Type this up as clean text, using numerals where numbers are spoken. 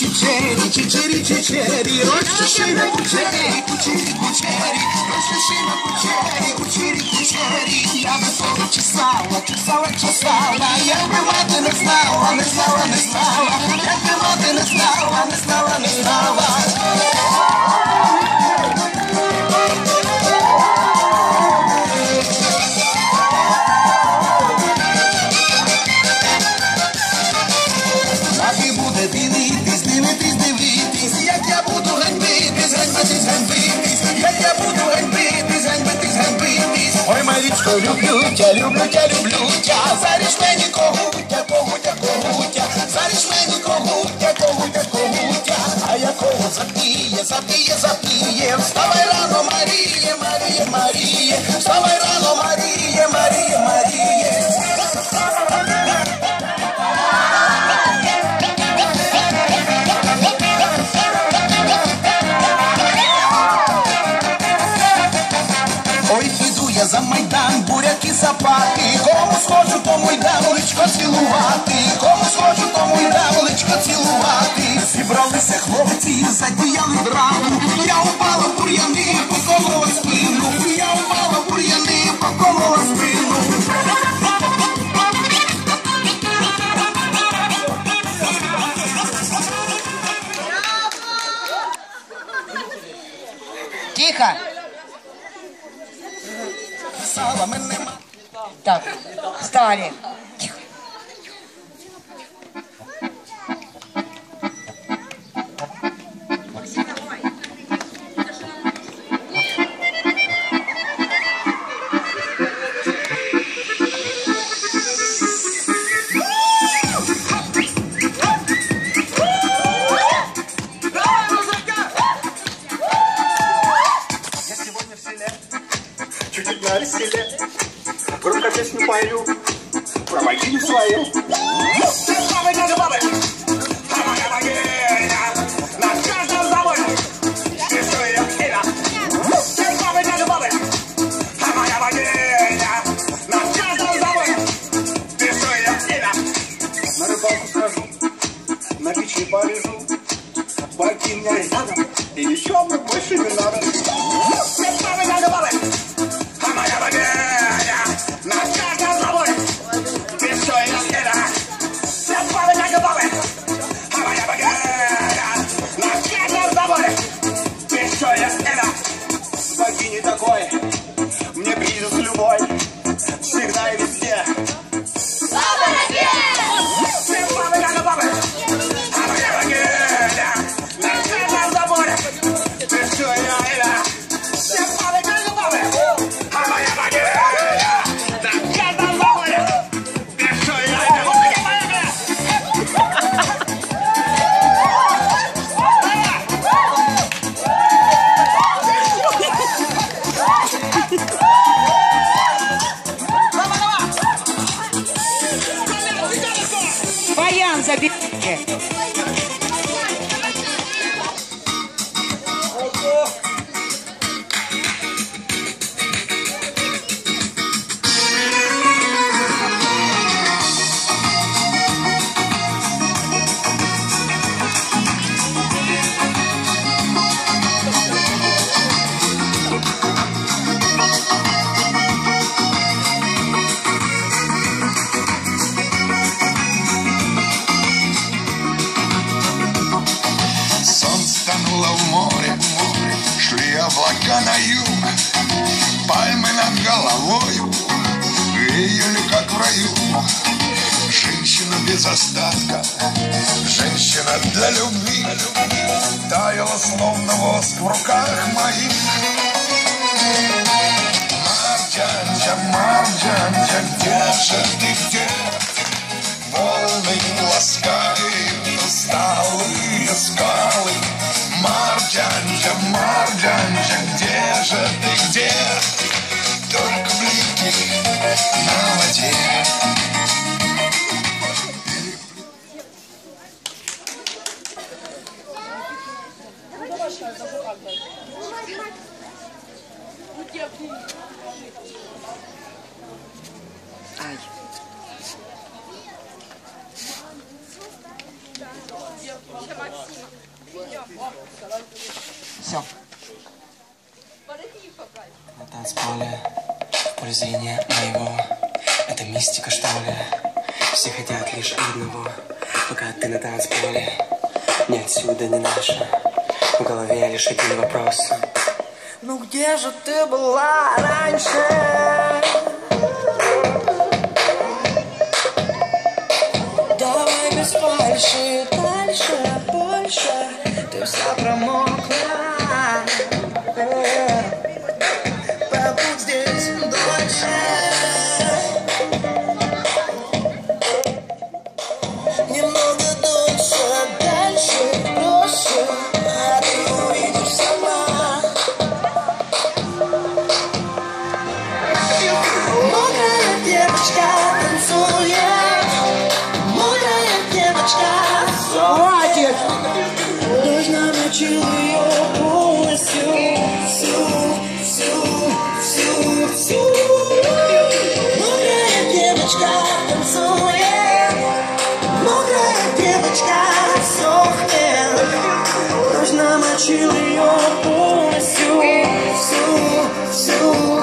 чичери, чичери, чичери, рощиши на кучері, кучері, кучері, рощиши на кучері, кучері, кучері. Я би того чесала, чесала, чесала, якби мати не знала, не знала, не знала, якби мати не знала, не знала, не знала. Ой, Марічко, люблю тя, заріж мені когутя, когутя, когутя, заріж мені когутя, когутя, когутя, а якого запіє, запіє, запіє, вставай рано, Маріє, Маріє, Маріє, вставай рано, Маріє, Маріє, Маріє. За Майдан, буряки, запаки, кому схочу, тому й дам личко цілувати, кому схочу, тому й дам личко цілувати. Зібралися хлопці, задіяли драку, я упала в бур'яни, поколола спину, я упала в бур'яни, поколола спину. Тихо! Так, встали. Тихо. Я сегодня в селе, чуть-чуть на веселе. Громко песню пою про богиню свою. Бабы, дядя, бабы, а моя богиня на каждом заводе рисует имя. Бабы, дядя, бабы, а моя богиня на каждом заводе рисует имя. На рыбалку схожу, на печи полежу, богиня рядом, и ничего мне больше не надо. Бабы, дядя, бабы, а моя богиня на каждом заводе рисует имя. Бабы, дядя, бабы, а моя богиня на каждом заводе рисует имя. Богини такой, мне близок любой, всегда и везде. Бабы, дядя, бабы, а моя богиня на каждом заводе рисует имя. Бабы, дядя, бабы, а моя богиня на каждом заводе рисует имя. Баян заберите. В море, шли облака на юг, пальмы над головою веяли, как в раю. Женщина без остатка, женщина для любви, таяла, словно воск в руках моих. Марджанджа, Марджанджа, где же ты, где? Волны ласкают усталые скалы. Марджанджа, Марджанджа, где же ты, где? Только блики на воде. Ай. танцполе, в поле зрения моего. Это мистика, что ли? Все хотят лишь одного. Пока ты на танцполе, ни отсюда, ни наша. В голове лишь один вопрос. Ну где же ты была раньше? Давай без фальши, дальше, больше. Ты вся промокла. Побудь здесь дольше. Немного дольше, дальше, проще. А ты увидишь сама. Мокрая девочка танцует. Мокрая девочка. Хватит! Нужно мочил ее полностью. Всю. Мокрая девочка танцует. Мокрая девочка сохнет. Нужно мочил ее полностью. Всю.